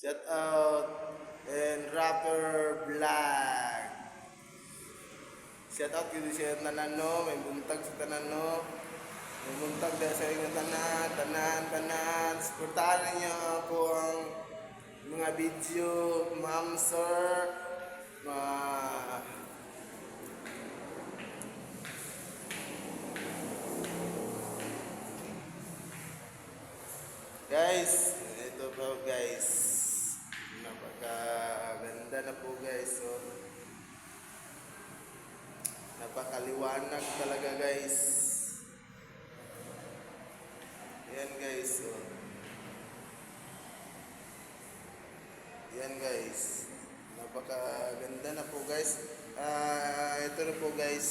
Shout out and rapper Black. Shout out yun siya tanan no, may buntag sa tanan no. May buntag dahil sa inyo tanan. Suportahan ninyo ako ang mga video, ma'am, sir, guys, ito po guys. Napakaganda na po guys. So, napakaliwanag talaga guys. Yan guys. So, yan guys. Napakaganda na po guys. Ito na po guys.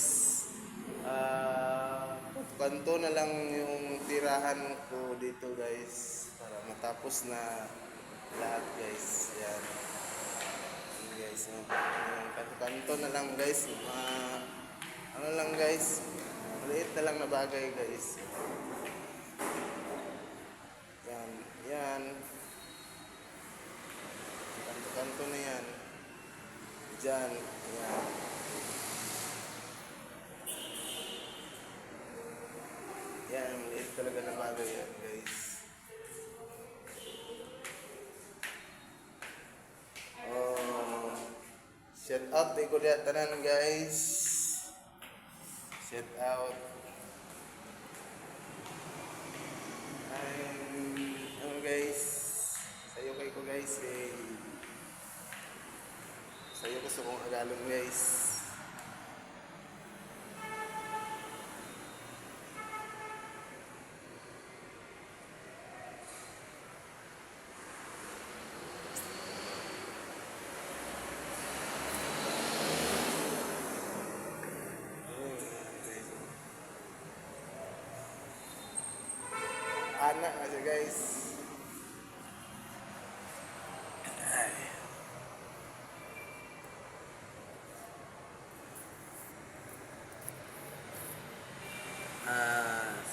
Kanto na lang yung tirahan ko dito guys para matapos na lahat guys. Yan. Yan guys. No? Kanto na lang guys. Ano lang guys. Maliit na lang na bagay guys. Yan. Yan. Kanto na yan. Diyan. Yan. Yan, maliit talaga na bagay yan guys. Shout out di ko diya tanan guys. Shout out. Ano guys. Sayo kay ko guys. Sayo ko sa kong agalon guys. Anak aja guys.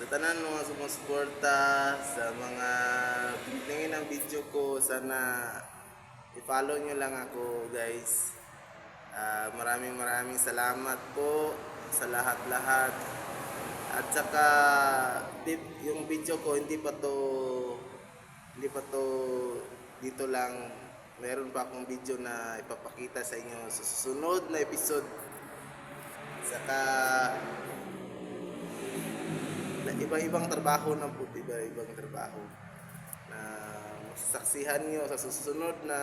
Sa tanan mga sumusuporta sa mga tingin ng video ko, sana i-follow nyo lang ako guys. Maraming salamat po sa lahat-lahat. At saka yung video ko hindi pa to dito lang, meron pa akong video na ipapakita sa inyo sa susunod na episode. Saka iba-ibang trabaho na po, iba-ibang trabaho na masasaksihan nyo sa susunod na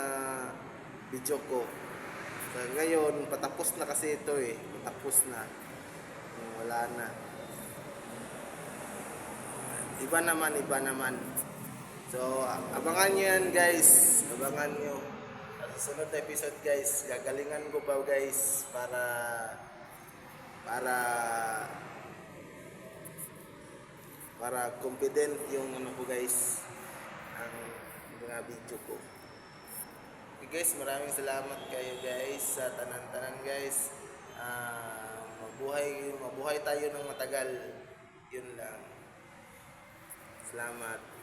video ko. So, ngayon patapos na kasi ito patapos na, wala na. Iba naman. So, abangan nyo yan guys. Abangan nyo. Sa susunod na episode guys, gagalingan ko pa guys para confident yung ano ko guys, ang mga video ko. Okay guys, maraming salamat kayo guys sa tanan-tanan guys. Mabuhay tayo ng matagal. Yun lang. Salamat.